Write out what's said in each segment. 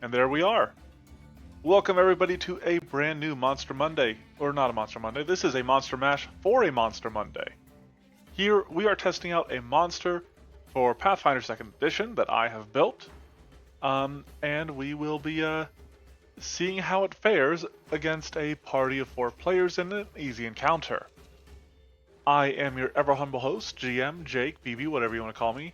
And there we are. Welcome everybody to a brand new Monster Monday. Or not a Monster Monday, this is a Monster Mash for a Monster Monday. Here we are testing out a monster for Pathfinder 2nd Edition that I have built. And we will be seeing how it fares against a party of 4 players in an easy encounter. I am your ever humble host, GM, Jake, BB, whatever you want to call me.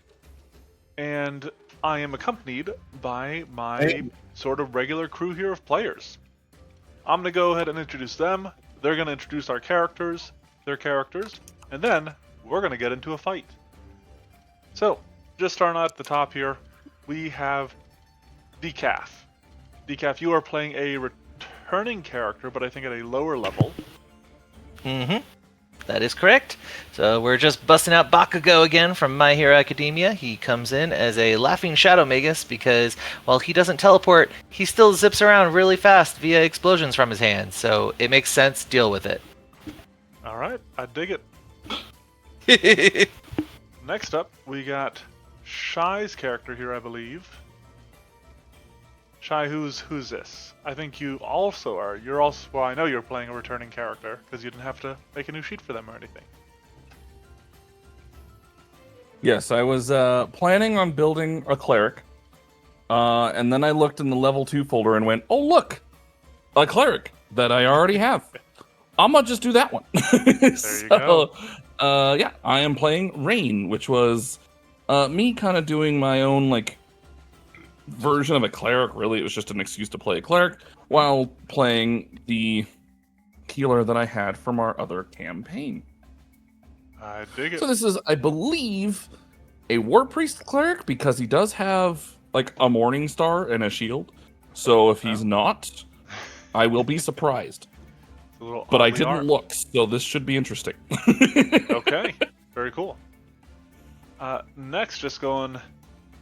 And I am accompanied by my sort of regular crew here of players. I'm going to go ahead and introduce them. They're going to introduce their characters, and then we're going to get into a fight. So, just starting out at the top here, we have Decaf. Decaf, you are playing a returning character, but I think at a lower level. That is correct. So we're just busting out Bakugo again from My Hero Academia. He comes in as a laughing Shadow Magus because while he doesn't teleport, he still zips around really fast via explosions from his hands. So it makes sense. Deal with it. Alright, I dig it. Next up, we got Shy's character here, I believe. Shy, who's this? I think you also are. You're also, well, I know you're playing a returning character because you didn't have to make a new sheet for them or anything. Yes, I was planning on building a cleric, and then I looked in the level 2 folder and went, "Oh look, a cleric that I already have. I'm gonna just do that one." There you go. Yeah, I am playing Rain, which was me kind of doing my own version of a cleric. Really, it was just an excuse to play a cleric while playing the healer that I had from our other campaign. I dig it. So this is, I believe, a War Priest cleric because he does have a Morning Star and a shield. So if he's not, I will be surprised. But I didn't look, so this should be interesting. Okay, very cool. Next, just going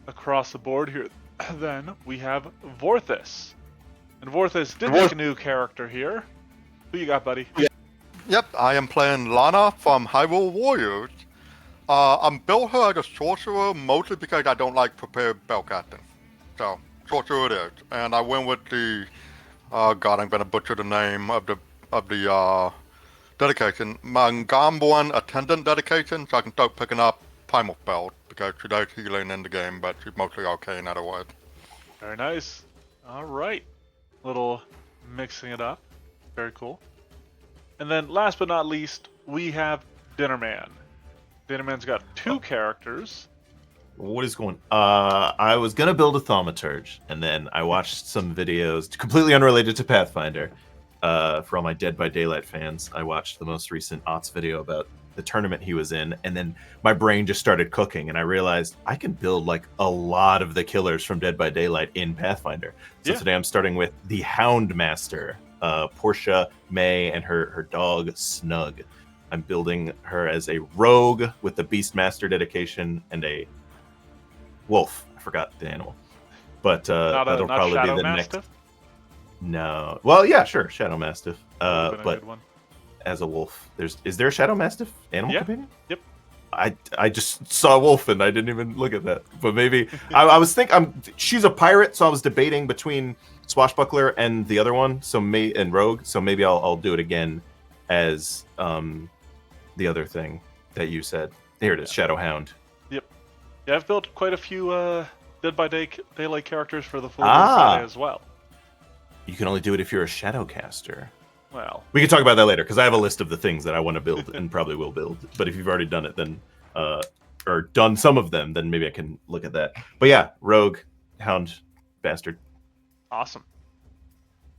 across the board here, then we have Vorthus. And Vorthus did make a new character here. Who you got, buddy? Yep, I am playing Lana from Hyrule Warriors. I'm built her as a sorcerer mostly because I don't like prepared spellcasting. So, sorcerer it is. And I went with the, God, I'm gonna butcher the name of the dedication. Mangamborn Attendant dedication, so I can start picking up primal spells because she does healing in the game, but she's mostly arcane otherwise. Very nice. All right. Little mixing it up. Very cool. And then last but not least, we have Dinnerman. Dinnerman's got 2 characters. What is going on? I was going to build a thaumaturge, and then I watched some videos completely unrelated to Pathfinder. For all my Dead by Daylight fans, I watched the most recent Otts video about the tournament he was in, and then my brain just started cooking, and I realized I can build a lot of the killers from Dead by Daylight in Pathfinder. So today I'm starting with the Houndmaster, Portia, May, and her dog Snug. I'm building her as a rogue with the Beastmaster dedication and a wolf. I forgot the animal, but that'll probably be the Mastiff? next. No, well, yeah, sure, Shadow Mastiff. But But as a wolf, is there a Shadow Mastiff animal companion? Yep. I just saw a wolf and I didn't even look at that. But maybe I was thinking she's a pirate, so I was debating between Swashbuckler and the other one, and Rogue. So maybe I'll do it again as the other thing that you said. Here it is, Shadow Hound. Yep. Yeah, I've built quite a few Dead by Daylight characters for the full Friday as well. You can only do it if you're a Shadowcaster. Well, we can talk about that later because I have a list of the things that I want to build and probably will build. But if you've already done it, then or done some of them, then maybe I can look at that. But yeah, Rogue, Hound, Bastard. Awesome.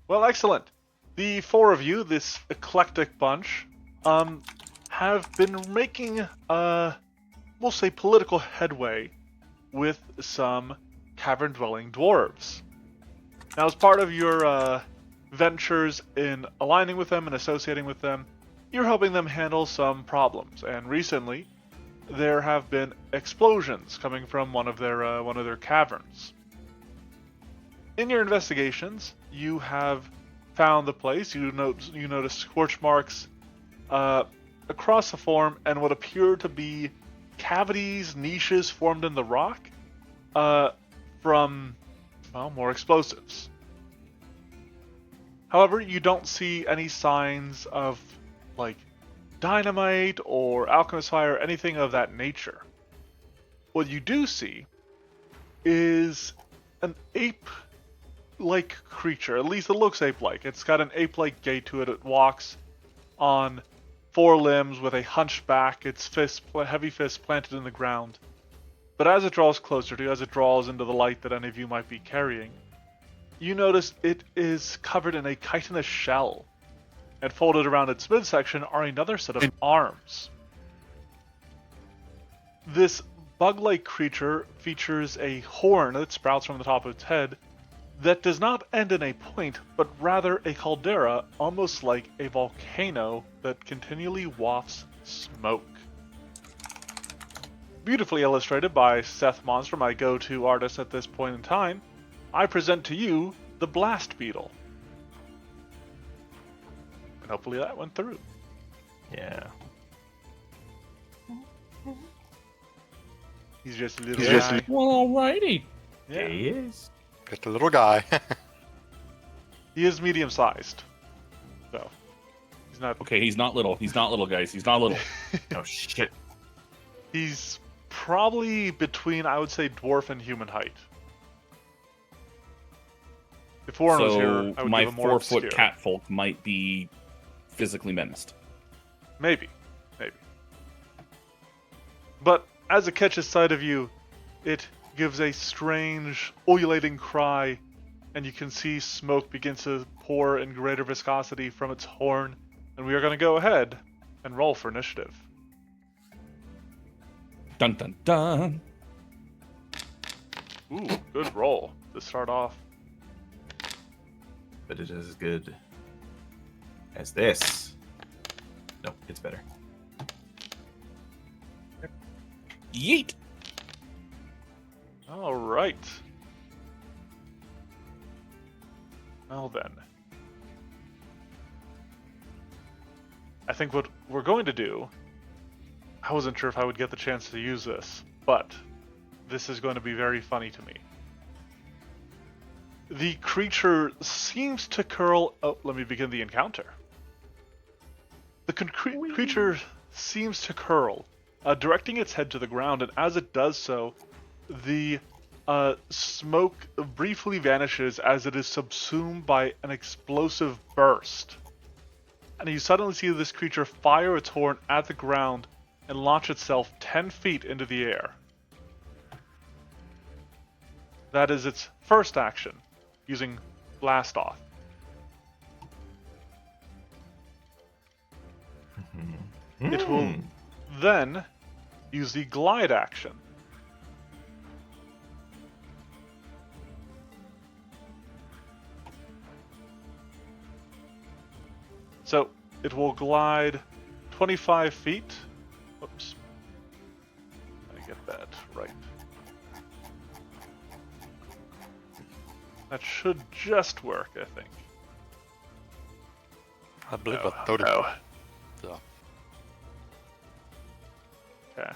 Well, excellent. The 4 of you, this eclectic bunch, have been making, we'll say, political headway with some cavern-dwelling dwarves. Now, as part of your ventures in aligning with them and associating with them, you're helping them handle some problems. And recently, there have been explosions coming from one of their caverns. In your investigations, you have found the place. You notice scorch marks across the form and what appear to be cavities, niches formed in the rock from well, more explosives. However, you don't see any signs of, like, dynamite or alchemist fire, anything of that nature. What you do see is an ape-like creature. At least it looks ape-like. It's got an ape-like gait to it. It walks on 4 limbs with a hunched back, its heavy fists planted in the ground. But as it draws closer to you, as it draws into the light that any of you might be carrying, you notice it is covered in a chitinous shell, and folded around its midsection are another set of arms. This bug-like creature features a horn that sprouts from the top of its head that does not end in a point, but rather a caldera, almost like a volcano that continually wafts smoke. Beautifully illustrated by Seth Monster, my go-to artist at this point in time, I present to you the Blast Beetle. And hopefully that went through. Yeah. He's just a little guy. Well, alrighty. Yeah. He is. Just a little guy. He is medium-sized. So, he's not... Okay, he's not little. He's not little, guys. He's not little. Oh shit. He's probably between, I would say, dwarf and human height. If Warren was here, So I would my give him more 4-foot obscure. catfolk might be physically menaced. Maybe. But as it catches sight of you, it gives a strange, ululating cry, and you can see smoke begin to pour in greater viscosity from its horn, and we are going to go ahead and roll for initiative. Dun dun dun. Ooh, good roll to start off. But it is as good as this. No, it's better. Yeet. All right. Well then. I think what we're going to do, I wasn't sure if I would get the chance to use this, but this is going to be very funny to me. The creature seems to curl... Oh, let me begin the encounter. The creature seems to curl, directing its head to the ground, and as it does so, the smoke briefly vanishes as it is subsumed by an explosive burst. And you suddenly see this creature fire its horn at the ground and launch itself 10 feet into the air. That is its first action, using Blast Off. It will then use the Glide action. So it will glide 25 feet. Whoops. I get that right. That should just work, I think. I believe No, about 30 no. Yeah. Okay.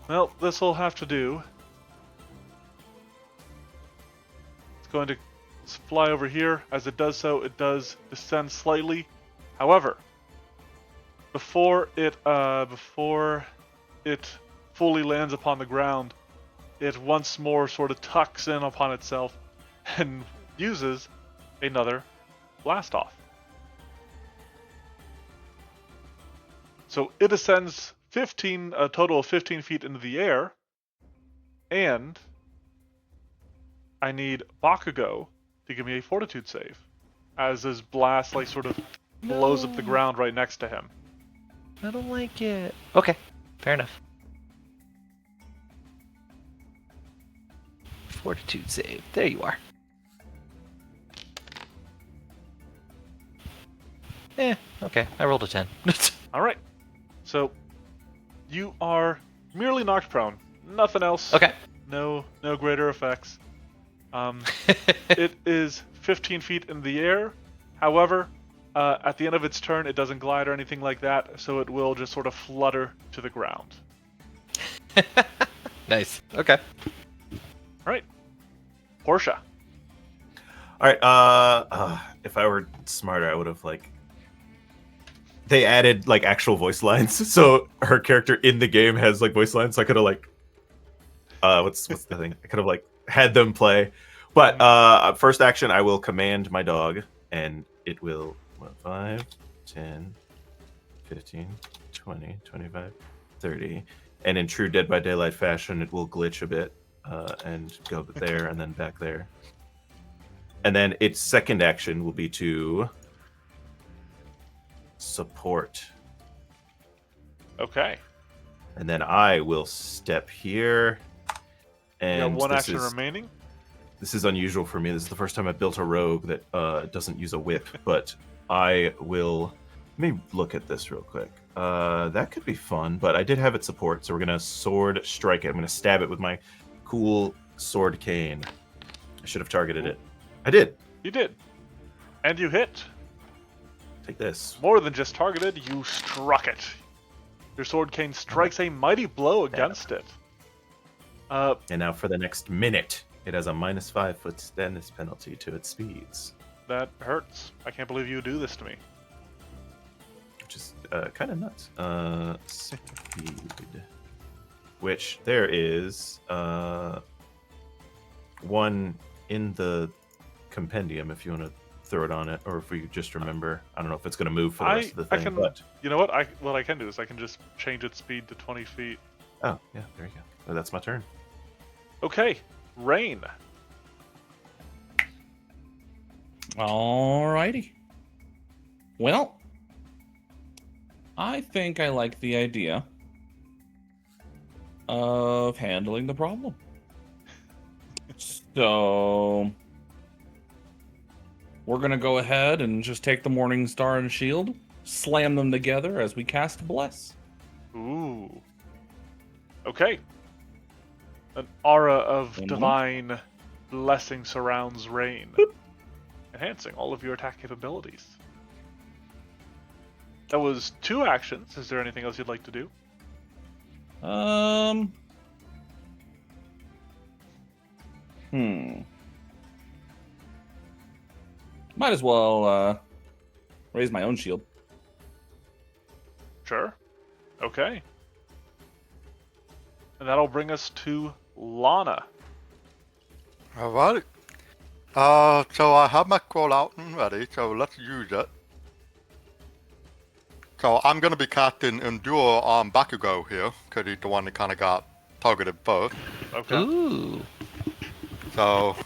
Well, this will have to do. It's going to fly over here. As it does so, it does descend slightly. However, before it fully lands upon the ground, it once more sort of tucks in upon itself and uses another Blast Off. So it ascends a total of 15 feet into the air, and I need Bakugo to give me a Fortitude save, as his blast sort of blows up the ground right next to him. I don't like it. Okay, fair enough. Fortitude save. There you are. Okay. I rolled a 10. All right, so you are merely knocked prone. Nothing else. Okay. No greater effects. It is 15 feet in the air. However, at the end of its turn, it doesn't glide or anything like that, so it will just sort of flutter to the ground. Nice. Okay. All right. Portia. All right. If I were smarter, I would have like. They added like actual voice lines, so her character in the game has like voice lines. So I could have like, what's the thing? I could have like had them play. But first action, I will command my dog, and it will 5, 10, 15, 20, 25, 30. And in true Dead by Daylight fashion, it will glitch a bit and go there and then back there. And then its second action will be to support. Okay. And then I will step here. You And got one this action is, remaining. This is unusual for me. This is the first time I've built a rogue that doesn't use a whip, but I will... Let me look at this real quick. That could be fun, but I did have it support, so we're going to sword strike it. I'm going to stab it with my cool sword cane. I should have targeted it. I did. You did. And you hit. Take this. More than just targeted, you struck it. Your sword cane strikes a mighty blow against it. And now for the next minute, it has a -5 foot standards penalty to its speeds. That hurts. I can't believe you do this to me. Which is kind of nuts. Speed. Which there is one in the compendium if you want to throw it on it, or if we just remember. I don't know if it's going to move for the rest of the thing. I can, but... You know what? What I can do is I can just change its speed to 20 feet. Oh, yeah, there you go. That's my turn. Okay, Rain. Alrighty. Well, I think I like the idea of handling the problem. So we're gonna go ahead and just take the Morning Star and Shield, slam them together as we cast Bless. Ooh. Okay. An aura of Mhm. divine blessing surrounds Rain, enhancing all of your attack capabilities. That was 2 actions. Is there anything else you'd like to do? Might as well raise my own shield. Sure. Okay. And that'll bring us to Lana. Alright. So I have my call out and ready, so let's use it. So I'm gonna be casting Endure on Bakugo here, because he's the one that kind of got targeted first. Okay. Ooh. So,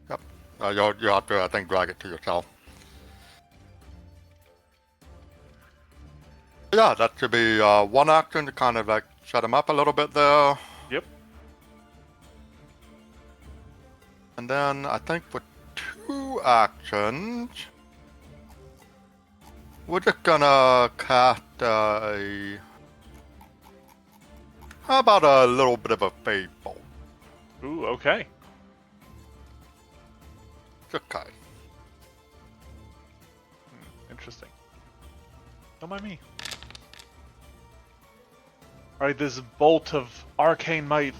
yep. You have to, I think, drag it to yourself. Yeah, that should be one action to kind of like set him up a little bit there. Yep. And then I think for 2 actions, we're just gonna cast a... How about a little bit of a Fade Bolt? Ooh, okay. Okay. Interesting. Don't mind me. Alright, this bolt of arcane might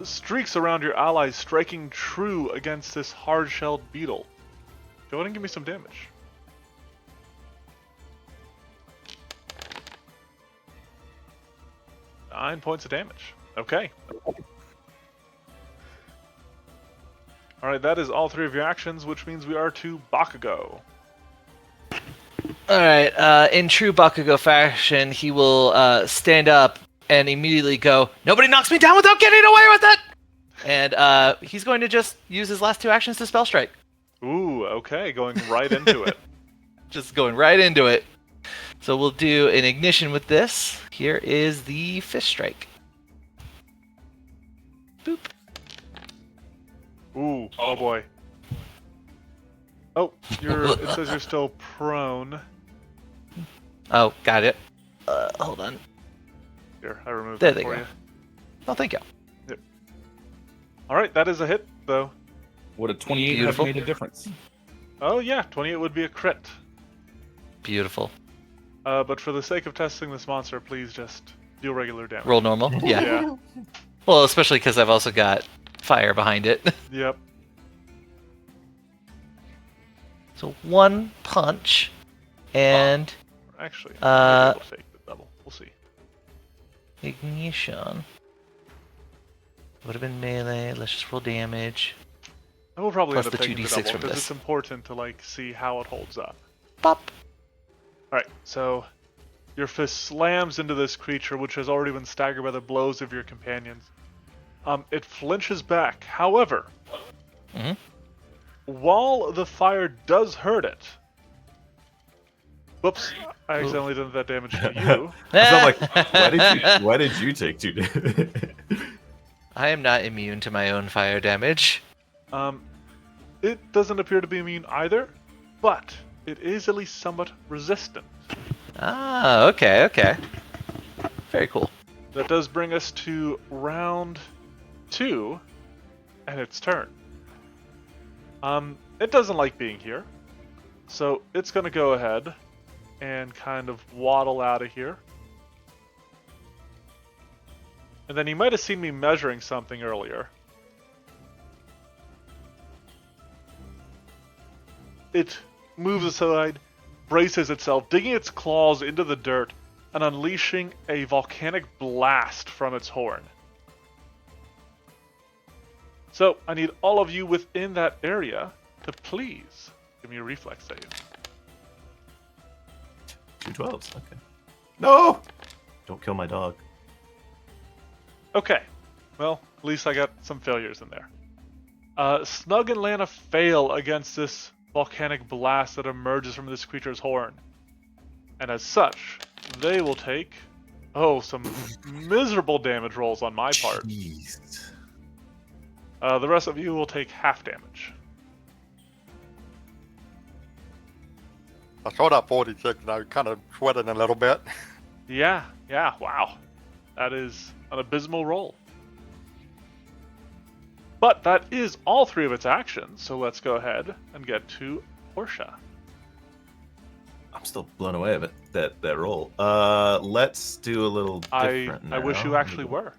streaks around your allies, striking true against this hard-shelled beetle. Go ahead and give me some damage. Nine points of damage. Okay. Alright, that is all 3 of your actions, which means we are to Bakugo. Alright, in true Bakugo fashion, he will stand up and immediately go, "Nobody knocks me down without getting away with it!" And he's going to just use his last 2 actions to spell strike. Ooh, okay, going right into it. Just going right into it. So we'll do an ignition with this. Here is the fist strike. Boop. Ooh, oh boy. Oh, it says you're still prone. Oh, got it. Hold on. Here, I removed There that they for go. you. Oh, thank you. Alright, that is a hit, though. Would a 28 Beautiful. have made a difference? Oh yeah, 28 would be a crit. Beautiful. But for the sake of testing this monster, please just deal regular damage. Roll normal. Yeah. Yeah. Well, especially because I've also got fire behind it. Yep. So 1 punch, and Actually, I might be able to take the double. We'll see. ignition. Would have been melee. Let's just roll damage. I will probably Plus end up the taking the 2d6 double from because this. it's important to like see how it holds up. Pop. All right, so your fist slams into this creature, which has already been staggered by the blows of your companions. It flinches back. However, Mhm. while the fire does hurt it, whoops! I accidentally did that damage to you. I'm like, why did you take 2 damage? I am not immune to my own fire damage. It doesn't appear to be immune either, but it is at least somewhat resistant. Ah, okay, okay. Very cool. That does bring us to round 2, and its turn. It doesn't like being here, so it's going to go ahead and kind of waddle out of here. And then you might have seen me measuring something earlier. It moves aside, braces itself, digging its claws into the dirt, and unleashing a volcanic blast from its horn. So, I need all of you within that area to please give me a reflex save. 2 12s. Okay. No! Don't kill my dog. Okay, well, at least I got some failures in there. Snug and Lana fail against this volcanic blast that emerges from this creature's horn. And as such, they will take, some miserable damage rolls on my part. Jeez. The rest of you will take half damage. I saw that 46 and I kind of sweating a little bit. Yeah, wow. That is an abysmal roll. But that is all 3 of its actions, so let's go ahead and get to Portia. I'm still blown away of it, that roll. Let's do a little different now. I wish you actually were.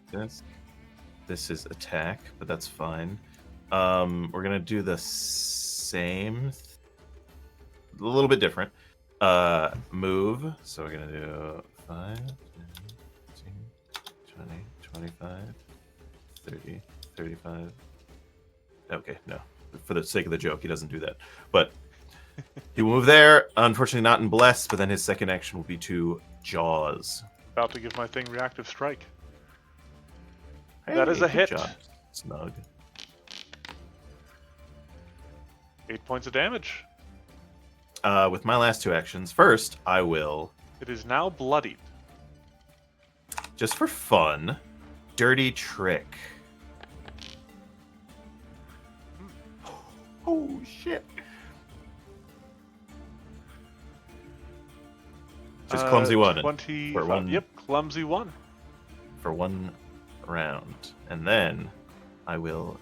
This is attack, but that's fine. We're gonna do the same, a little bit different. Move. So we're gonna do 5, 10, 15, 20, 25, 30, 35. Okay, no. For the sake of the joke, he doesn't do that. But he will move there. Unfortunately, not in Bless, but then his second action will be to Jaws. About to give my thing reactive strike. Hey, That is a good hit. job, Snug. 8 points of damage. With my last 2 actions, first, I will, It is now bloodied. just for fun, Dirty Trick. Oh, shit. Just clumsy one. 20. For one. Yep, clumsy 1. For 1 round. And then I will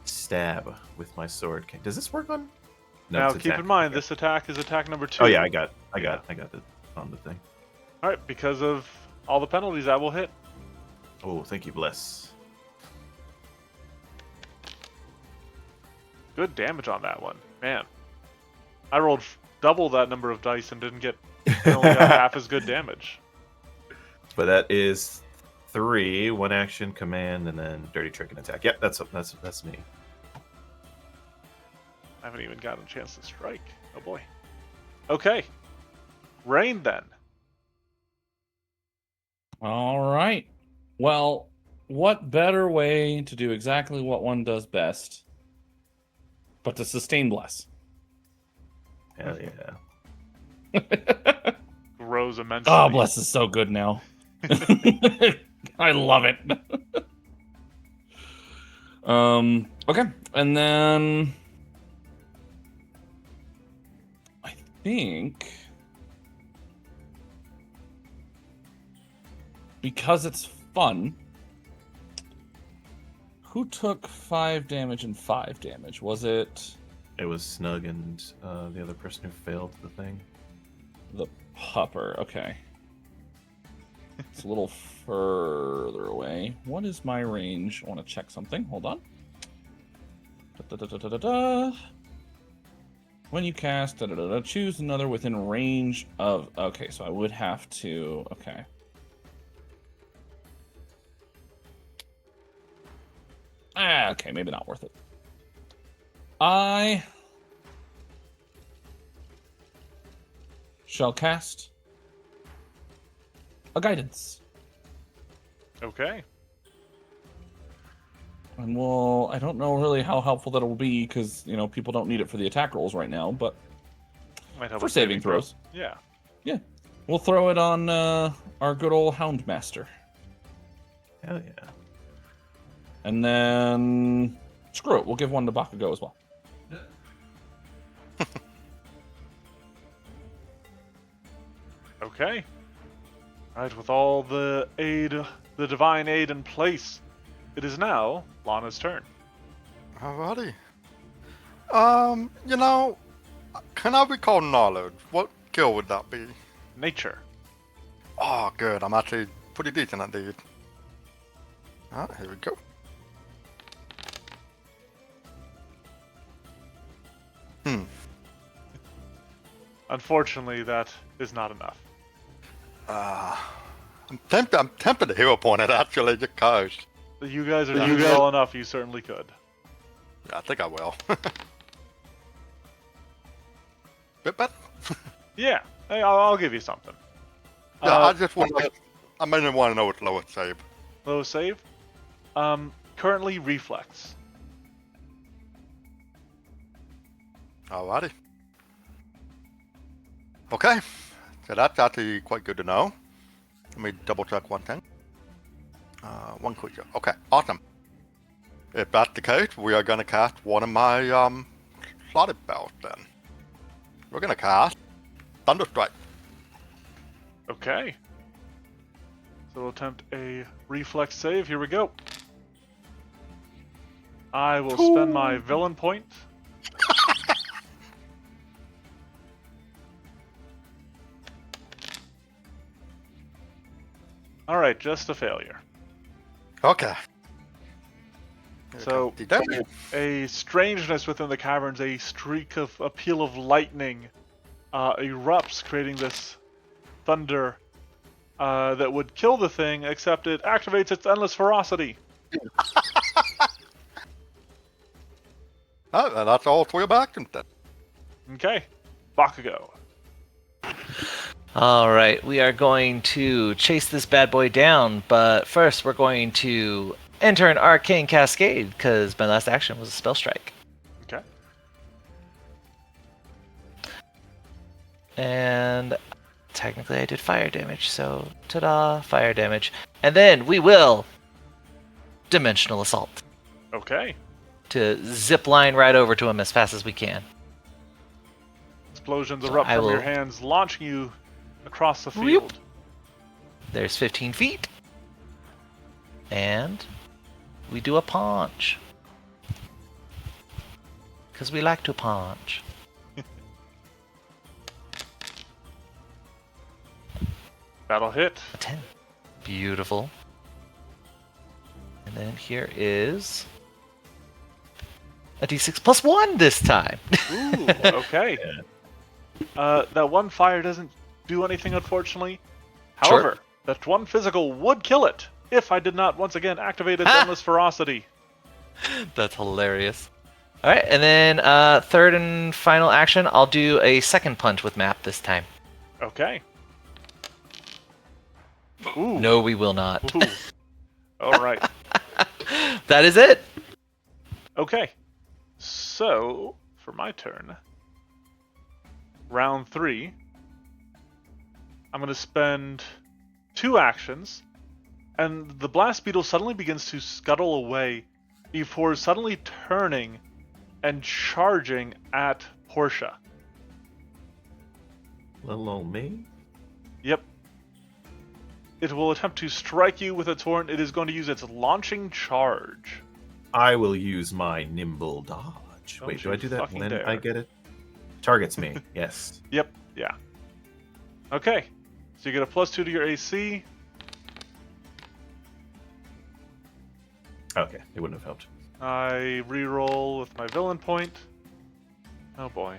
stab with my sword. Does this work on? No, Now it's keep attack. in mind, Okay. this attack is attack number 2. Oh yeah, I got it on the thing. Alright, because of all the penalties, that will hit. Oh, thank you, Bless. Good damage on that one. Man. I rolled double that number of dice and didn't get I only got half as good damage. But that is 3, 1 action, command, and then Dirty Trick and attack. Yep, that's me. I haven't even gotten a chance to strike. Oh boy. Okay. Rain then. All right. Well, what better way to do exactly what one does best but to sustain Bless? Hell yeah. Grows immensely. Oh, Bless is so good now. I love it. Okay, and then I think because it's fun, who took 5 damage and 5 damage? Was it It was Snug and the other person who failed the thing. the pupper? Okay. It's a little further away. What is my range? I want to check something. Hold on. Da-da-da-da-da-da. When you cast, choose another within range of... Okay, so I would have to... Okay. Okay, maybe not worth it. I shall cast a guidance. Okay. And well, I don't know really how helpful that will be because, people don't need it for the attack rolls right now, but Might help for with saving throws. Yeah. Yeah. We'll throw it on our good old Houndmaster. Hell yeah. And then screw it, we'll give one to Bakugo as well. Okay. Alright, with all the divine aid in place, it is now Lana's turn. Alrighty. Can I recall knowledge? What skill would that be? Nature. Oh, good. I'm actually pretty decent at these. Alright, here we go. Unfortunately, that is not enough. I'm tempted to hero point it actually, just cause. You guys are doing well enough, you certainly could. Yeah, I think I will. Bit better? Yeah, hey, I'll give you something. Yeah, I just want I mainly want to know what's lowest save. Low save. Currently reflex. Alrighty. Okay. So that's actually quite good to know. Let me double check one thing. One creature. Okay, awesome. If that's the case, we are gonna cast one of my slotted spells then. We're gonna cast Thunderstrike. Okay. So we'll attempt a reflex save. Here we go. I will spend my villain point. Alright, just a failure. Okay. So, a strangeness within the caverns, a streak of a peal of lightning erupts, creating this thunder that would kill the thing, except it activates its endless ferocity. Oh, and that's all three of my actions then. Okay, Bakugo. Alright, we are going to chase this bad boy down, but first we're going to enter an arcane cascade, because my last action was a spell strike. Okay. And technically I did fire damage, so ta-da, fire damage. And then we will dimensional assault Okay. to zip line right over to him as fast as we can. Explosions erupt from your hands, launching you across the field. There's 15 feet. And we do a punch. Because we like to punch. That'll hit. A 10. Beautiful. And then here is a d6 plus 1 this time. Ooh, okay. That one fire doesn't do anything, unfortunately. However, that one physical would kill it if I did not once again activate its endless ferocity. That's hilarious. All right, and then third and final action, I'll do a second punch with map this time. Okay. Ooh. No, we will not. Ooh. All right. That is it. Okay. So, for my turn, round 3, I'm going to spend 2 actions, and the Blast Beetle suddenly begins to scuttle away before suddenly turning and charging at Portia. Little old me. Yep. It will attempt to strike you with its horn. It is going to use its launching charge. I will use my nimble dodge. Don't Wait, do you I do that fucking when dare. I get it? Targets me. Yes. Yep, yeah. Okay. So you get a +2 to your AC. Okay, it wouldn't have helped. I re-roll with my villain point. Oh boy.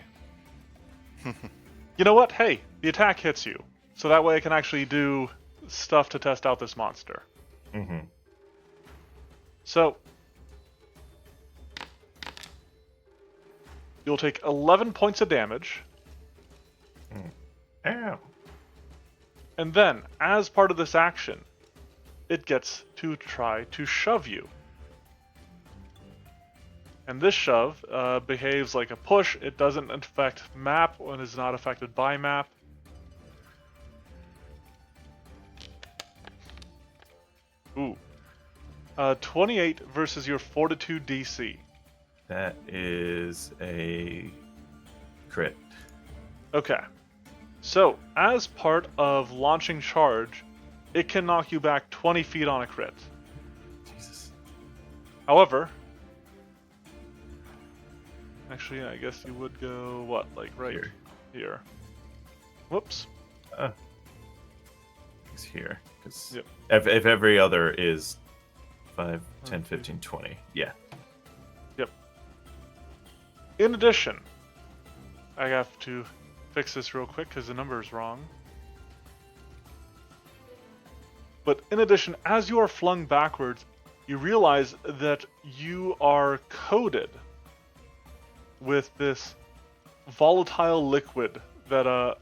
You know what? Hey, the attack hits you. So that way I can actually do stuff to test out this monster. Mm-hmm. So, you'll take 11 points of damage. Ow. And then, as part of this action, it gets to try to shove you. And this shove behaves like a push. It doesn't affect map and is not affected by map. Ooh. 28 versus your Fortitude DC. That is a crit. Okay. So, as part of launching charge, it can knock you back 20 feet on a crit. Jesus. However, actually, I guess you would go, what, like right here. Whoops. It's here. Because Yep. if every other is 5, 10, 15, 20. Yeah. Yep. In addition, I have to fix this real quick because the number is wrong. But in addition, as you are flung backwards, you realize that you are coated with this volatile liquid that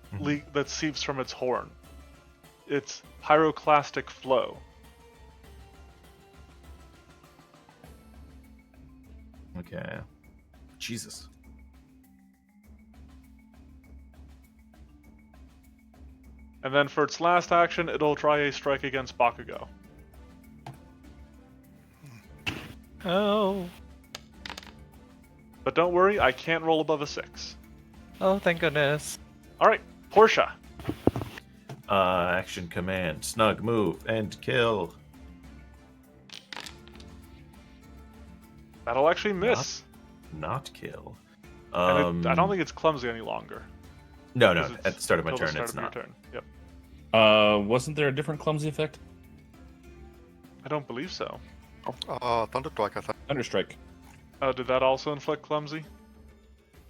that seeps from its horn. It's pyroclastic flow. Okay. Jesus. And then for its last action, it'll try a strike against Bakugo. Oh. But don't worry, I can't roll above a 6. Oh, thank goodness. Alright, Portia. Action command. Snug move and kill. That'll actually miss. Not kill. And I don't think it's clumsy any longer. No, because at the start of my till the turn, start it's of your not. turn. Yep. Wasn't there a different clumsy effect? I don't believe so. Thunder Strike, I think. Thunderstrike. Did that also inflict clumsy?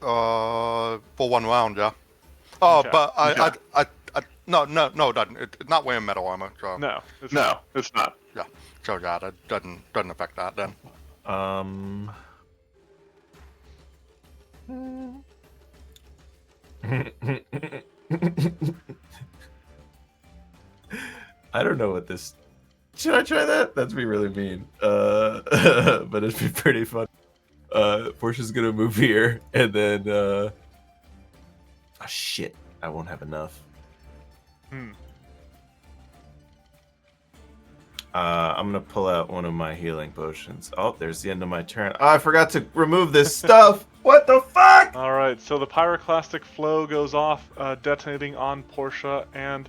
For 1 round, yeah. Oh, Okay. but no, it doesn't. It's not wearing metal armor, so. No. It's No, not. it's not. Yeah, so yeah, that doesn't affect that then. I don't know what this. Should I try that? That'd be really mean. But it'd be pretty fun. Portia's gonna move here, and then. Oh shit! I won't have enough. I'm gonna pull out one of my healing potions. Oh, there's the end of my turn. Oh, I forgot to remove this stuff. What the fuck? Alright, so the pyroclastic flow goes off, detonating on Portia and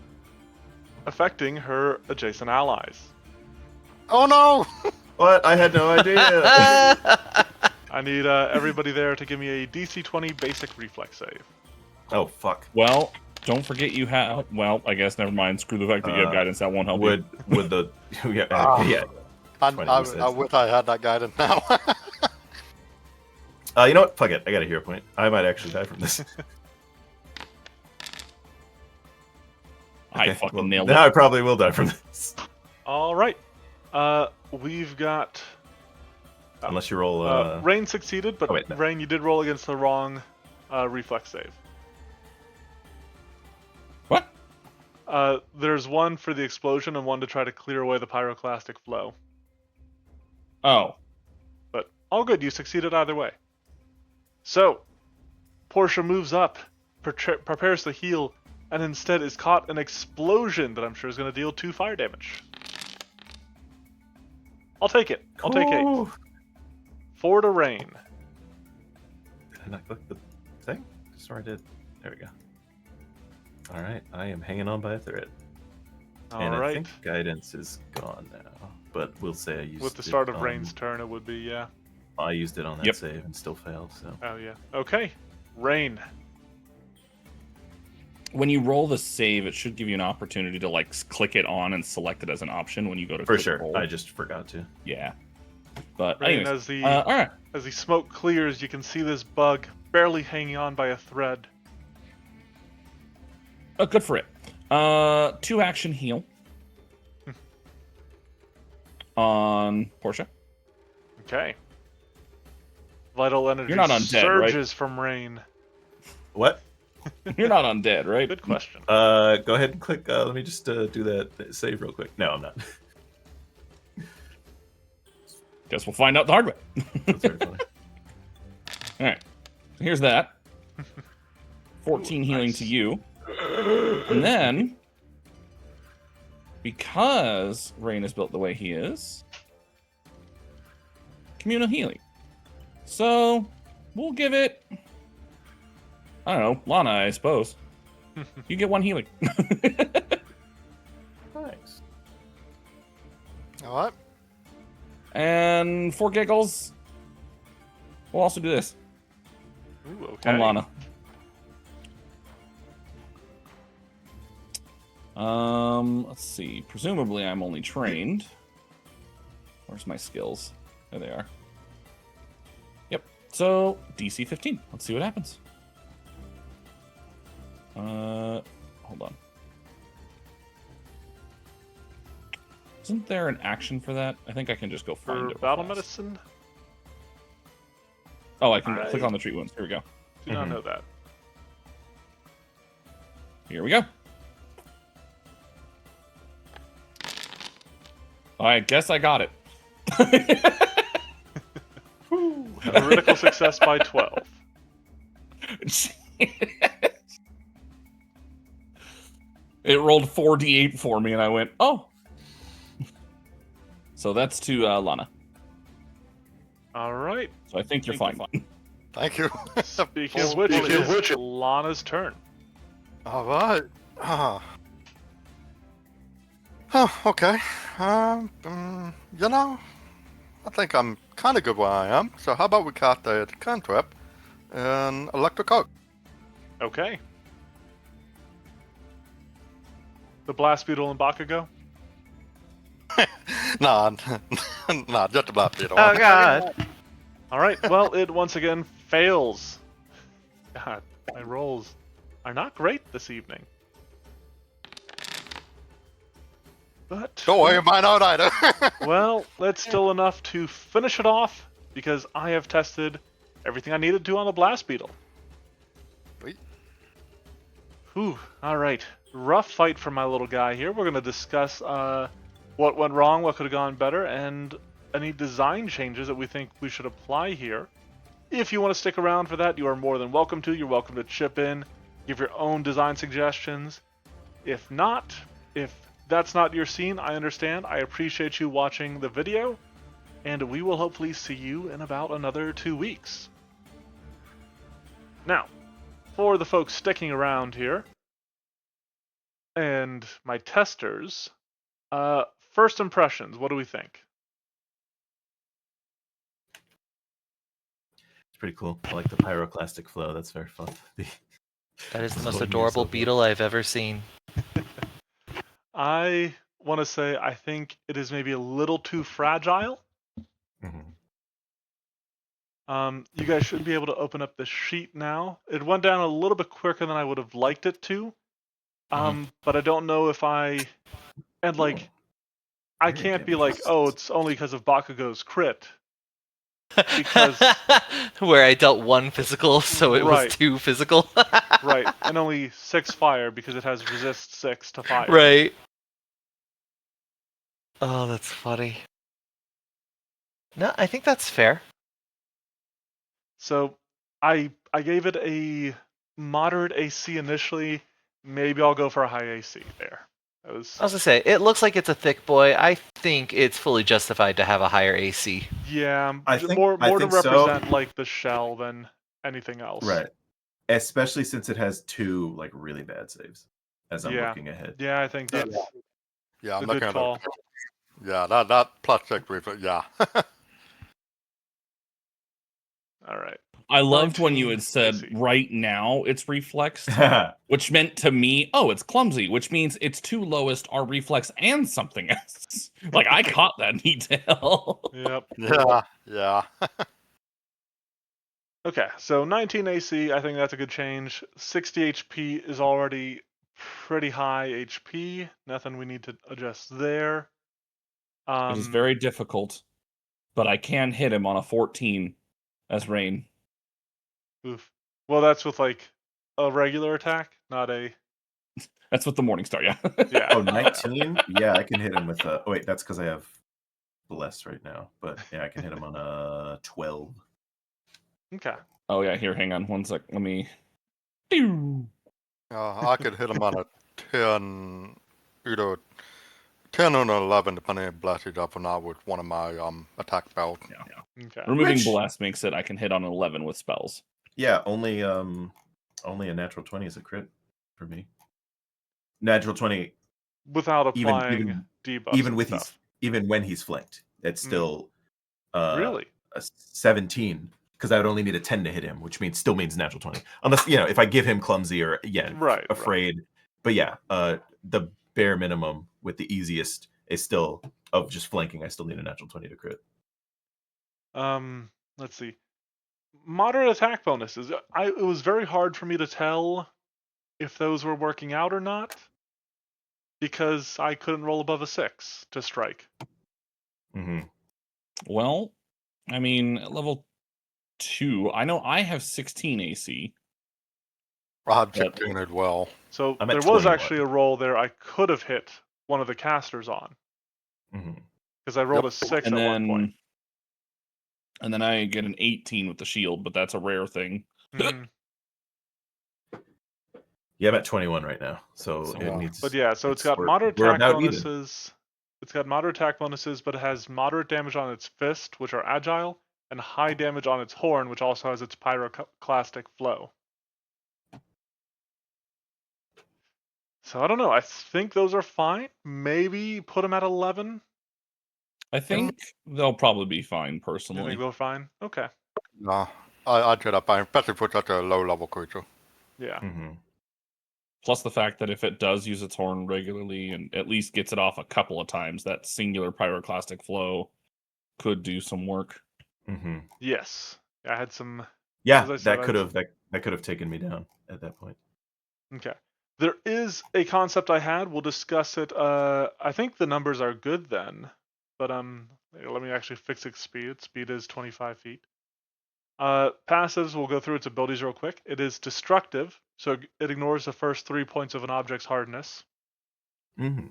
affecting her adjacent allies. Oh no! What? I had no idea. I need everybody there to give me a DC 20 basic reflex save. Oh fuck. Well, don't forget you have. Well, I guess never mind. Screw the fact that you have guidance. That won't help you. Would the yeah, yeah. I 20 wish I had that guidance now. You know what? Fuck it. I got a hero point. I might actually die from this. I fucking well, nailed now it. I probably will die from this. Alright. We've got... Unless you roll. Rain succeeded, but oh, wait, no. Rain, you did roll against the wrong reflex save. What? There's one for the explosion and one to try to clear away the pyroclastic flow. Oh. But all good, you succeeded either way. So, Portia moves up, prepares to heal, and instead is caught an explosion that I'm sure is going to deal 2 fire damage. I'll take it. I'll take 8. 4 to Rain. Did I not click the thing? Sorry, I did. There we go. Alright, I am hanging on by a thread. And I Alright. think guidance is gone now. But we'll say I used it. With the start of on- Rain's turn, it would be, yeah. I used it on that Yep. save and still failed, so. Oh, yeah. Okay. Rain. When you roll the save, it should give you an opportunity to click it on and select it as an option when you go to For click sure. roll. I just forgot to. Yeah. But Rain, anyways, all right. as the smoke clears, you can see this bug barely hanging on by a thread. Oh, good for it. 2 action heal on Portia. Okay. Vital energy You're not undead, right? surges from Rain. What? You're not undead, right? Good question. Go ahead and click. Let me just do that save real quick. No, I'm not. Guess we'll find out the hard way. That's very funny. All right. Here's that. 14 Ooh, healing nice. to you. And then, because Rain is built the way he is, communal healing. So, we'll give it, I don't know, Lana, I suppose. You get 1 healing. Nice. All right. And for giggles, we'll also do this Ooh, okay. on Lana. Let's see. Presumably, I'm only trained. Where's my skills? There they are. Yep. So DC 15. Let's see what happens. Hold on. Isn't there an action for that? I think I can just go find For it. real battle fast. medicine, Oh, I can I- click on the treat wounds. Here we go. do not know that. Here we go. I guess I got it. Critical success by 12. It rolled 4d8 for me, and I went, oh. So that's to Lana. All right. So I think you're fine. Thank you. Speaking of which, it is Lana's turn. All right. Okay. You know, I think I'm kind of good where I am. So how about we cast a cantrip and electric arc? Okay. The Blast Beetle and Bakugo? Nah, nah, just a blast beetle. Oh god. All right. Well, it once again fails. God, my rolls are not great this evening. But Don't worry, mine aren't either. well, that's still enough to finish it off because I have tested everything I needed to on the Blast Beetle. Sweet. Whew. All right. Rough fight for my little guy here. We're going to discuss what went wrong, what could have gone better, and any design changes that we think we should apply here. If you want to stick around for that, you are more than welcome to. You're welcome to chip in, give your own design suggestions. If not, if that's not your scene, I understand. I appreciate you watching the video, and we will hopefully see you in about another 2 weeks. Now, for the folks sticking around here, and my testers, first impressions, what do we think? It's pretty cool. I like the pyroclastic flow. That's very fun. That is the most Slowing adorable yourself up. beetle I've ever seen. I want to say I think it is maybe a little too fragile. Mhm. You guys should be able to open up the sheet now. It went down a little bit quicker than I would have liked it to. But I don't know if I I can't be like, oh, it's only because of Bakugo's crit. Because Where I dealt 1 physical, so it Right. was 2 physical. right, and only 6 fire because it has resist 6 to fire. Right. Oh, that's funny. No, I think that's fair. So I gave it a moderate AC initially. Maybe I'll go for a high AC there. That was I was gonna say, it looks like it's a thick boy. I think it's fully justified to have a higher AC. yeah, I think- more I to think so. represent like the shell than anything else. Right. Especially since it has 2 like really bad saves. As I'm Yeah. looking ahead. Yeah, I think that's Yeah, I'm a looking good at call. it. Yeah, that plus 6 reflex. Yeah. All right. I loved when you 19 had said AC. right now it's reflexed, which meant to me, oh, it's clumsy, which means its two lowest are reflex and something else. Like I caught that detail. Yep. Yeah. Okay, so 19 AC, I think that's a good change. 60 HP is already pretty high HP. Nothing we need to adjust there. It is very difficult, but I can hit him on a 14 as Rain. Oof. Well, that's with like a regular attack, not a. That's with the Morningstar, yeah. Yeah. Oh, 19? Yeah, I can hit him with a. Oh, wait, that's because I have Bless right now. But yeah, I can hit him on a 12. Okay. Oh yeah, here, hang on one sec. Let me. I could hit him on a 10, either 10 or an 11, depending if blasted up or not with one of my attack spells. Yeah. Okay. Removing Rich! Blast makes it I can hit on an 11 with spells. Yeah, only a natural 20 is a crit for me. Natural 20 Without even applying debuffs even and with stuff. even when he's flanked, it's still Really? a 17 because I would only need a 10 to hit him, which still means natural 20. Unless if I give him clumsy or Right. afraid. But yeah, the bare minimum with the easiest is still of just flanking. I still need a natural 20 to crit. Let's see. Moderate attack bonuses. It was very hard for me to tell if those were working out or not because I couldn't roll above a 6 to strike. Mm-hmm. Well, I mean, at level 2, I know I have 16 AC. I have 16 as well. So I'm there at was 21. actually a roll there I could have hit one of the casters on Mm-hmm. because I rolled Yep. a 6 And at then, one point. and then I get an 18 with the shield, but that's a rare thing. Mhm. Yeah, I'm at 21 right now, so So, it needs. But yeah, so it's got we're- moderate we're attack about even. bonuses. It's got moderate attack bonuses, but it has moderate damage on its fist, which are agile, and high damage on its horn, which also has its pyroclastic flow. So I don't know. I think those are fine. Maybe put them at 11. I think they'll probably be fine, You personally. think they're fine? Okay. No, I'd say that fine, especially for such a low level creature. Yeah. Mm-hmm. Plus the fact that if it does use its horn regularly and at least gets it off a couple of times, that singular pyroclastic flow could do some work. Mm-hmm. Yes. I had some. Yeah, As I said, that I could had have that could have taken me down at that point. Okay. There is a concept I had. We'll discuss it. I think the numbers are good then, but let me actually fix its speed. Speed is 25 feet. Passives. We'll go through its abilities real quick. It is destructive, so it ignores the first 3 points of an object's hardness. Mm-hmm.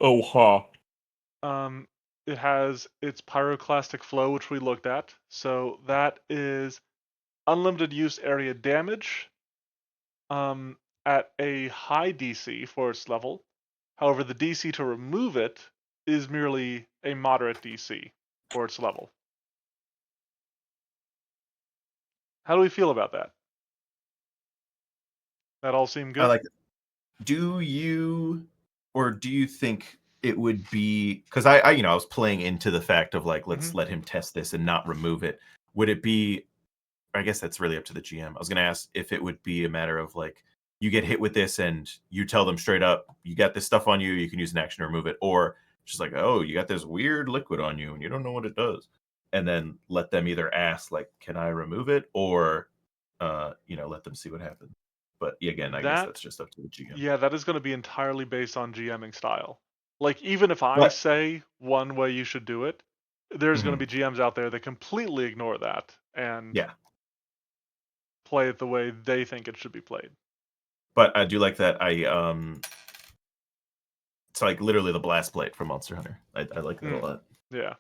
Oh ha. It has its pyroclastic flow, which we looked at. So that is unlimited use area damage. At a high DC for its level. However, the DC to remove it is merely a moderate DC for its level. How do we feel about that? That all seem good? I like it. Do you think it would be because I was playing into the fact of like let's let him test this and not remove it. Would it be? I guess that's really up to the GM. I was gonna ask if it would be a matter of like you get hit with this and you tell them straight up, you got this stuff on you, you can use an action to remove it, or just like, oh, you got this weird liquid on you and you don't know what it does, and then let them either ask like, can I remove it, or let them see what happens. But again, I guess that's just up to the GM. Yeah, that is going to be entirely based on GMing style. Like, even if I But- say one way you should do it, there's going Mhm. to be GMs out there that completely ignore that and Yeah. play it the way they think it should be played. But I do like that. It's like literally the blast plate from Monster Hunter. I like that a lot. Yeah.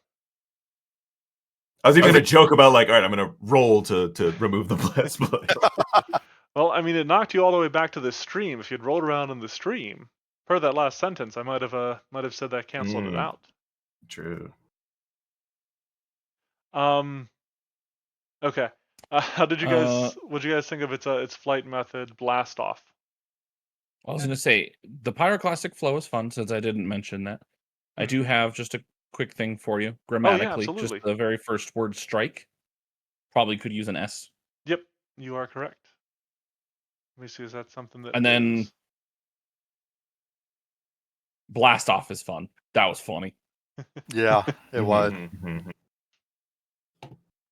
I was even gonna joke about like, all right, I'm gonna roll to remove the blast plate. Well, I mean, it knocked you all the way back to the stream. If you'd rolled around in the stream, per that last sentence, I might have said that canceled it out. True. Okay. How did you guys? What did you guys think of its flight method, blast off? I was going to say, the pyroclastic flow is fun, since I didn't mention that. I do have just a quick thing for you, grammatically. absolutely. Just the very first word, strike. probably could use an S. Yep, you are correct. Let me see, is that something that And then is- Blast Off is fun. That was funny. Yeah, it was. Mhm.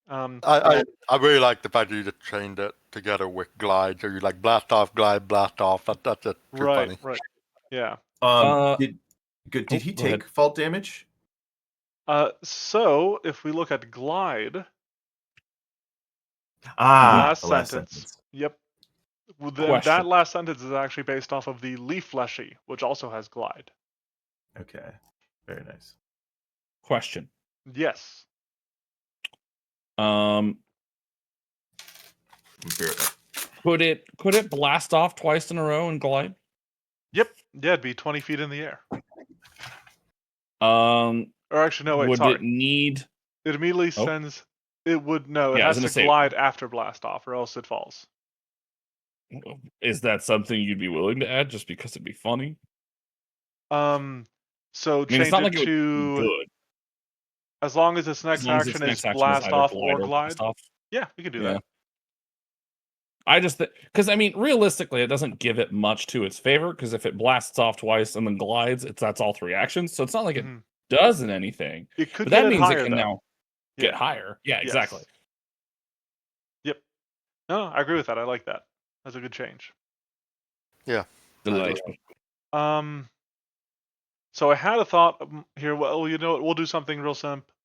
I really like the fact that you just chained it together with glide. So you like blast off, glide, blast off. That's just too funny. right. Yeah. Did he go ahead. take fault damage? So if we look at glide, The last sentence. sentence. Yep. Well, then Question. that last sentence is actually based off of the leaf fleshy, which also has glide. Okay, very nice. Question. Yes. Um, I'm sure. could it blast off twice in a row and glide? Yep. Yeah, it'd be 20 feet in the air. Or actually, no, wait, would sorry. it need? It immediately Oh. sends. It would no. It Yeah, I was has gonna to say- glide after blast off, or else it falls. Is that something you'd be willing to add just because it'd be funny? So I mean, change it's not it like it would be to good. as long as its next As long as action its is next action is blast either off glide or glide. blast off. Yeah, we can do Yeah. that. I just because I mean, realistically, it doesn't give it much to its favor because if it blasts off twice and then glides, that's all 3 actions. So it's not like it Mhm. doesn't anything. It could But get that it means higher it can though. now get Yeah. higher. Yeah, Yes. exactly. Yep. No, I agree with that. I like that. That's a good change. Delightful. So I had a thought here. Well, you know what? We'll do something real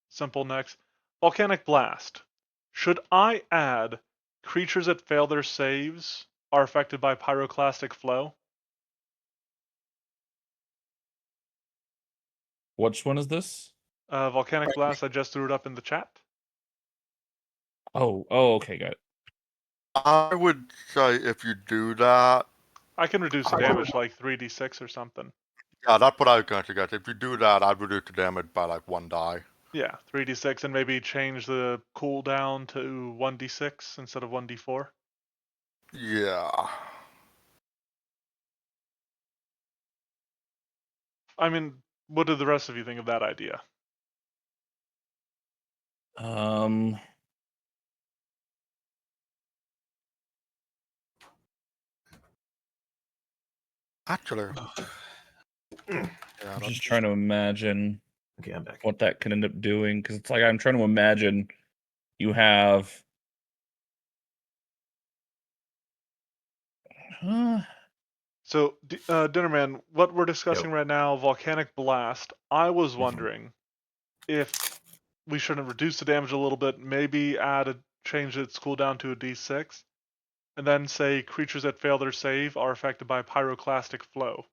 simple next. Volcanic Blast. Should I add creatures that fail their saves are affected by pyroclastic flow? Which one is this? Volcanic Blast. I just threw it up in the chat. Oh, okay, got it. I would say if you do that, I can reduce the damage like 3d6 or something. yeah, that's what I was going to suggest. If you do that, I'd reduce the damage by like 1 die. Yeah, 3d6 and maybe change the cooldown to 1d6 instead of 1d4. Yeah. I mean, what do the rest of you think of that idea? Actually, yeah, I'm just trying to imagine Okay, I'm back. what that can end up doing because it's like I'm trying to imagine you have. So, Dinnerman, what we're discussing right now, Volcanic Blast, I was wondering if we shouldn't reduce the damage a little bit, maybe change its cooldown to a d6, and then say creatures that fail their save are affected by pyroclastic flow.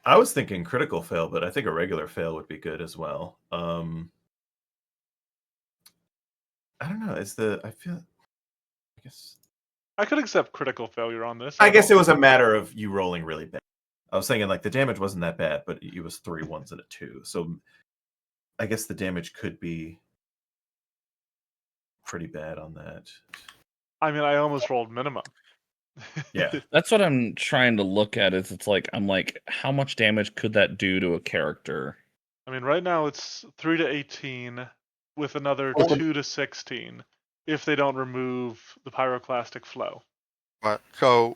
I was thinking critical fail, but I think a regular fail would be good as well. I don't know. I guess I could accept critical failure on this. I guess it was a matter of you rolling really bad. I was thinking like the damage wasn't that bad, but it was 3 1s and a 2. So I guess the damage could be pretty bad on that. I mean, I almost rolled minimum. Yeah. That's what I'm trying to look at. I'm like, how much damage could that do to a character? I mean, right now it's 3 to 18 with another 2 to 16 if they don't remove the pyroclastic flow. Right. So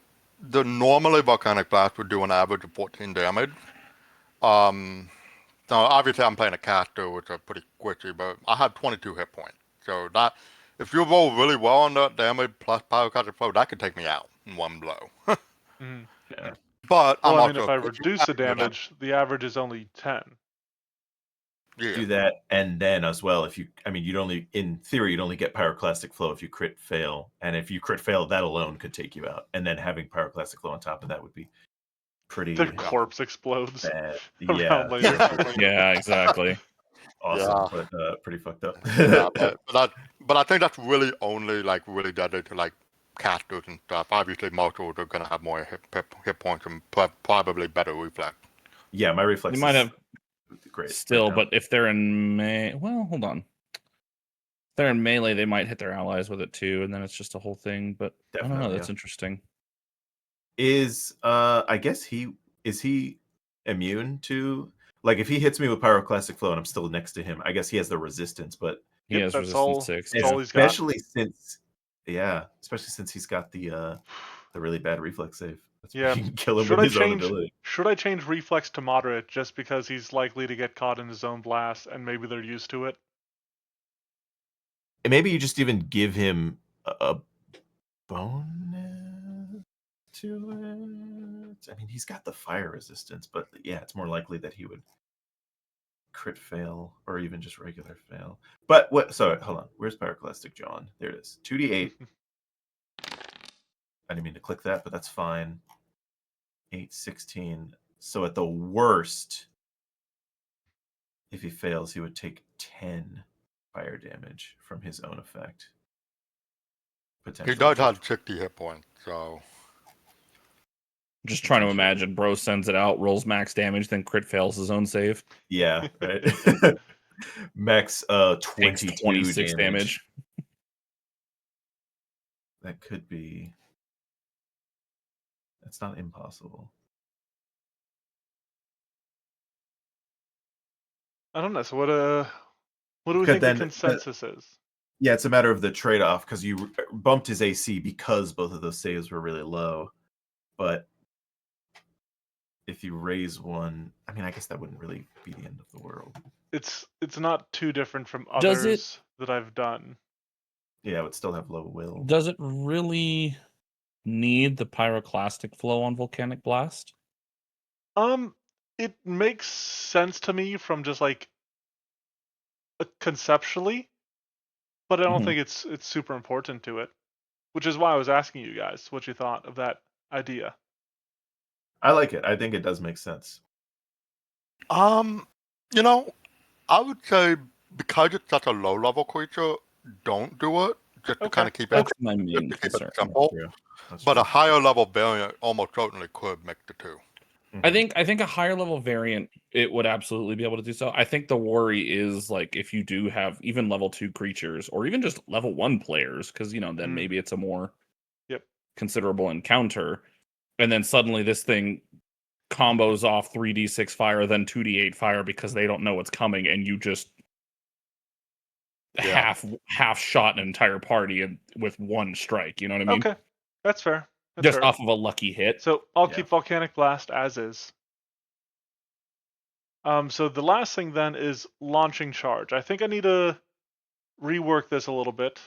the normally volcanic blast would do an average of 14 damage. Now obviously I'm playing a caster, which are pretty squishy, but I have 22 hit points. So that if you roll really well on that damage plus pyroclastic flow, that could take me out in one blow. Mhm. Yeah. But Well, I'm I mean, also if I reduce the damage, the average is only 10. yeah. Do that, and then as well, if you, I mean, in theory, you'd only get pyroclastic flow if you crit fail, and if you crit fail, that alone could take you out, and then having pyroclastic flow on top of that would be pretty Their corpse explodes bad. around Yeah, later. Yeah, exactly. awesome, but pretty fucked up. Yeah, but I think that's really only like really dedicated to like casters and stuff. Obviously, mortals are gonna have more hit points and probably better reflex. Yeah, my reflex They might have great still, right now. but if they're in well, hold on. If they're in melee, they might hit their allies with it too, and then it's just a whole thing. But I don't know. Definitely, That's yeah. interesting. I guess he immune to, like, if he hits me with pyroclastic flow and I'm still next to him, I guess he has the resistance, but He Yep, has that's resistance all. 6. That's Yeah. all he's got. Especially since he's got the really bad reflex save. That's Yeah. you can kill him Should with I his own change? ability. Should I change reflex to moderate just because he's likely to get caught in his own blast and maybe they're used to it? And maybe you just even give him a bonus to it. I mean, he's got the fire resistance, but yeah, it's more likely that he would crit fail or even just regular fail. But what? Sorry, hold on. Where's Pyroclastic John? There it is. 2d8. I didn't mean to click that, but that's fine. 8, 16. So at the worst, if he fails, he would take 10 fire damage from his own effect. Potentially. He does have 60 hit points, so Just trying to Potentially. imagine. Bro sends it out, rolls max damage, then crit fails his own save. Yeah, right. Max Takes 22 26 damage. That could be. That's not impossible. I don't know. So what do we Because think the then- consensus is? Yeah, it's a matter of the trade-off because you bumped his AC because both of those saves were really low. But if you raise one, I mean, I guess that wouldn't really be the end of the world. It's not too different from Does it- others that I've done. Yeah, it would still have low will. Does it really need the pyroclastic flow on Volcanic Blast? It makes sense to me from just like conceptually, but I don't Mhm. think it's super important to it, which is why I was asking you guys what you thought of that idea. I like it. I think it does make sense. you know, I would say because it's such a low level creature, don't do it. Just to Okay. kind of keep it, That's my just main to keep concern. it simple. True. That's But true. a higher level variant almost certainly could make the two. I think a higher level variant, it would absolutely be able to do so. I think the worry is like if you do have even level 2 creatures or even just level 1 players, because then maybe it's a more Yep. considerable encounter, and then suddenly this thing combos off 3d6 fire, then 2d8 fire because they don't know what's coming, and you just Yeah. half shot an entire party with one strike. You know what I mean? Okay, that's fair. That's Just fair. off of a lucky hit. So I'll Yeah. keep Volcanic Blast as is. So the last thing then is launching charge. I think I need to rework this a little bit.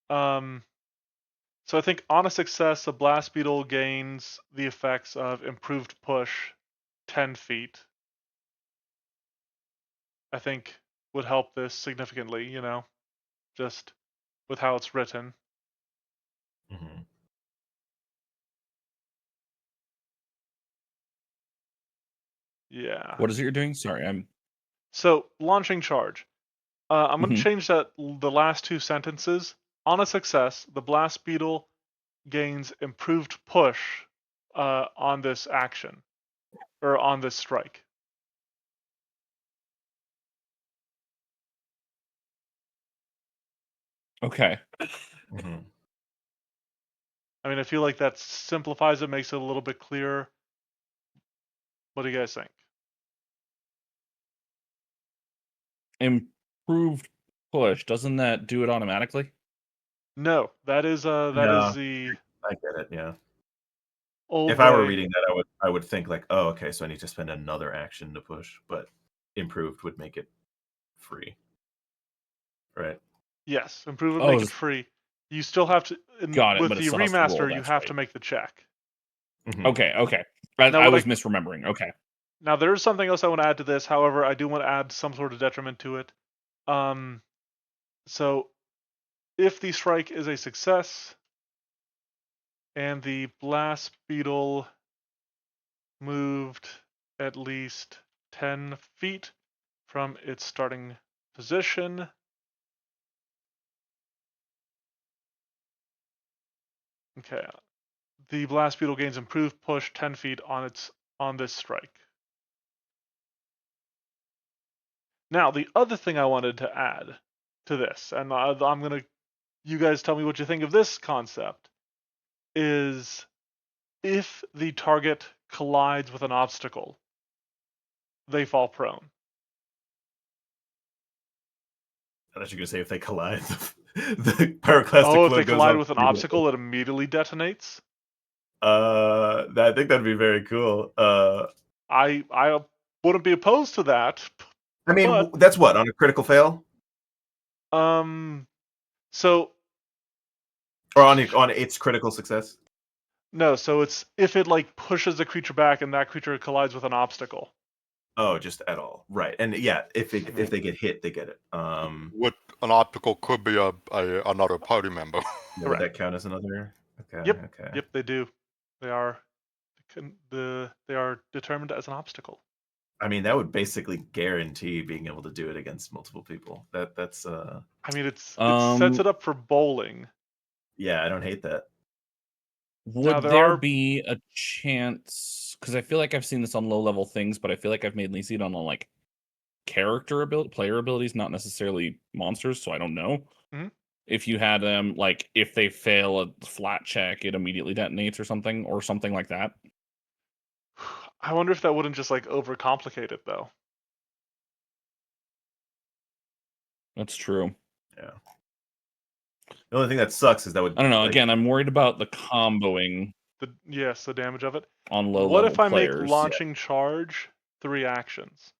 So I think on a success, a Blast Beetle gains the effects of improved push 10 feet. I think would help this significantly, just with how it's written. Mhm. Yeah. What is it you're doing? Sorry, I'm. So launching charge. I'm going to Mhm. change the last two sentences. On a success, the Blast Beetle gains improved push on this action or on this strike. Okay. Mhm. I mean, I feel like that simplifies it, makes it a little bit clearer. What do you guys think? Improved push. Doesn't that do it automatically? No, that is No. the I get it. Yeah. old If I were way. reading that, I would think like, oh, okay, so I need to spend another action to push, but improved would make it free, right? Yes, improve it, Oh, make it free. You still have to got it, with but it the still has to roll, remaster. You that's have right. to make the check. Mhm. Okay. Now, I what was misremembering. Okay. Now there's something else I want to add to this. However, I do want to add some sort of detriment to it. So if the strike is a success and the Blast Beetle moved at least 10 feet from its starting position, okay, the Blast Beetle gains improved push 10 feet on this strike. Now, the other thing I wanted to add to this, and I'm gonna, you guys tell me what you think of this concept, is if the target collides with an obstacle, they fall prone. thought you were gonna say if they collide, the pyroclastic Oh, if flow they goes collide off with an immediately. obstacle, it immediately detonates. I think that'd be very cool. I wouldn't be opposed to that, I mean, but that's what on a critical fail, so or on its critical success. no, so it's if it like pushes the creature back and that creature collides with an obstacle. Oh, just at all, right? And yeah, if they get hit, they get it. With an optical could be another party member. Yeah, would that count as another? Okay, Yep. okay. Yep, they do. They are they are determined as an obstacle. I mean, that would basically guarantee being able to do it against multiple people. That's I mean, it sets Um, it up for bowling. yeah, I don't hate that. would there there are- be a chance? Because I feel like I've seen this on low level things, but I feel like I've mainly seen it on like player abilities, not necessarily monsters. So I don't know. Mhm. If you had them like if they fail a flat check, it immediately detonates or something like that. I wonder if that wouldn't just like overcomplicate it though. That's true. Yeah. The only thing that sucks is that would. I don't know. Like, Again, I'm worried about the comboing The damage of it. on low What level if I make players. launching charge 3 actions?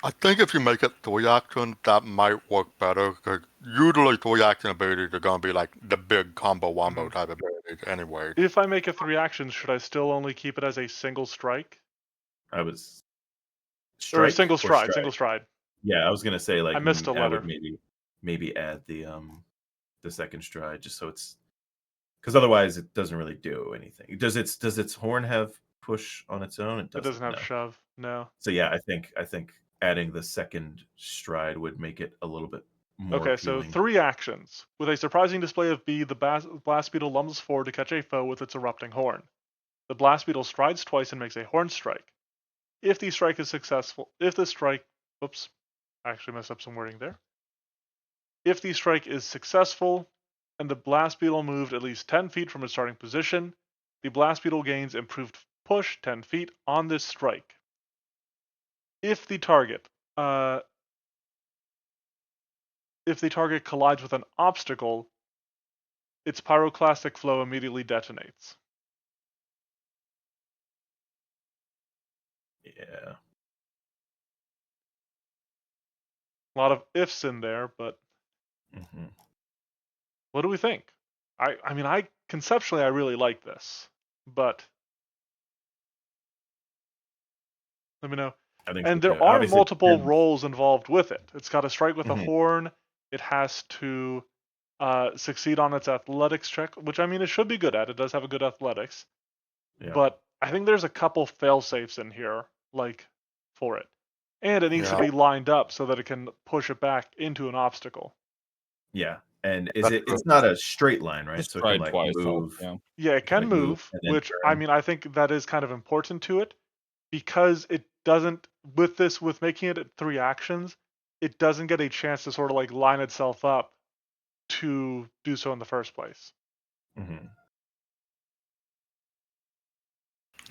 I think if you make it 3 action, that might work better. Because usually 3 action abilities are gonna be like the big combo wombo type abilities anyway. If I make it 3 actions, should I still only keep it as a single strike? I was Or a strike single or stride, single stride. Yeah, I was gonna say like I missed a I would letter. maybe add the second stride just so it's because otherwise it doesn't really do anything. Does its horn have push on its own? It It doesn't have no. shove. No. So yeah, I think adding the second stride would make it a little bit more Okay, so appealing. 3 actions. With a surprising display of B, the Blast Beetle lumps forward to catch a foe with its erupting horn. The Blast Beetle strides twice and makes a horn strike. If the strike is successful, oops, I actually messed up some wording there. If the strike is successful and the Blast Beetle moved at least 10 feet from its starting position, the Blast Beetle gains improved push 10 feet on this strike. If the target collides with an obstacle, its pyroclastic flow immediately detonates. Yeah. A lot of ifs in there, but hmm what do we think? I mean, conceptually I really like this, but let me know. I think And so, there too. are Obviously, multiple roles involved with it. It's got to strike with a Mhm. horn. It has to succeed on its athletics check, which I mean it should be good at. It does have a good athletics, Yeah. but I think there's a couple fail safes in here, like for it, and it needs to Yeah. be lined up so that it can push it back into an obstacle. Yeah. And That's it's not a straight line, right? Just So it can tried like twice. move. Yeah. Yeah, it It can can like move, and then which I turn. mean I think that is kind of important to it because it doesn't with making it 3 actions, it doesn't get a chance to sort of like line itself up to do so in the first place. Mhm.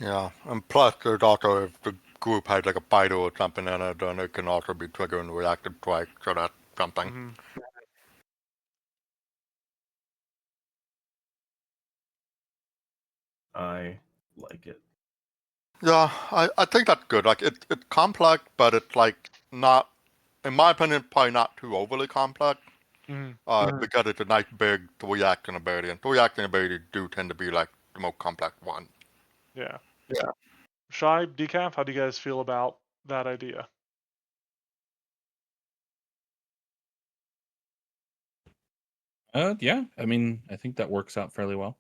Yeah, and plus there's also if the group has like a fighter or something in it, then it can also be triggering reactive strike, so that's something. Mm-hmm. I like it. Yeah, I think that's good. Like it's complex, but it's like not, in my opinion, probably not too overly complex. Mm-hmm. Because it's a nice big 3 action ability, and 3 action abilities do tend to be like the most complex one. Yeah. Yeah. Shy, Decaf, how do you guys feel about that idea? Yeah. I mean, I think that works out fairly well.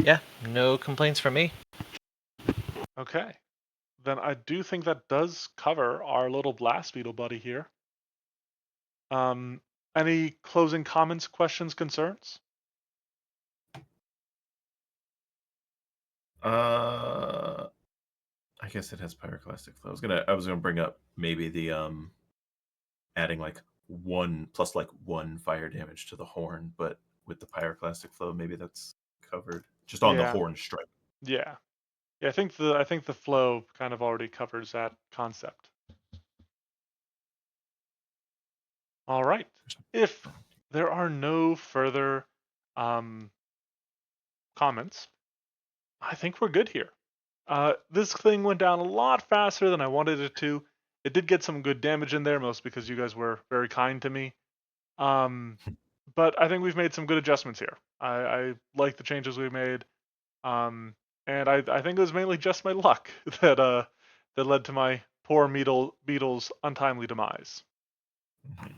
Yeah, no complaints from me. Okay. Then I do think that does cover our little Blast Beetle buddy here. Any closing comments, questions, concerns? I guess it has pyroclastic flow. I was gonna bring up maybe the adding like one fire damage to the horn, but with the pyroclastic flow, maybe that's covered just on the Yeah. horn strike. Yeah. Yeah, I think the flow kind of already covers that concept. All right. If there are no further comments, I think we're good here. This thing went down a lot faster than I wanted it to. It did get some good damage in there, most because you guys were very kind to me. But I think we've made some good adjustments here. I like the changes we made. And I think it was mainly just my luck that led to my poor Beetle's untimely demise.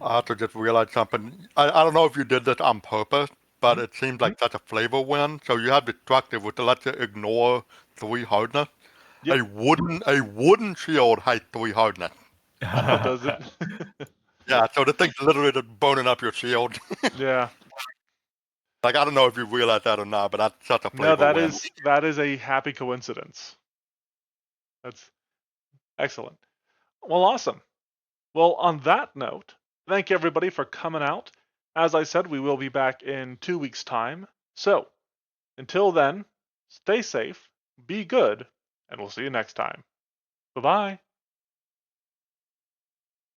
I have to just realize something. I don't know if you did this on purpose, but it seems like such a flavor win. So you have destructive, which lets you ignore 3 hardness. Yep. A wooden shield has 3 hardness. Does it? Yeah, so the thing's literally just burning up your shield. Yeah. Like, I don't know if you realize that or not, but that's such a No, flavor win. that is a happy coincidence. That's excellent. Well, awesome. Well, on that note, thank you everybody for coming out. As I said, we will be back in 2 weeks' time. So, until then, stay safe, be good, and we'll see you next time. Bye bye.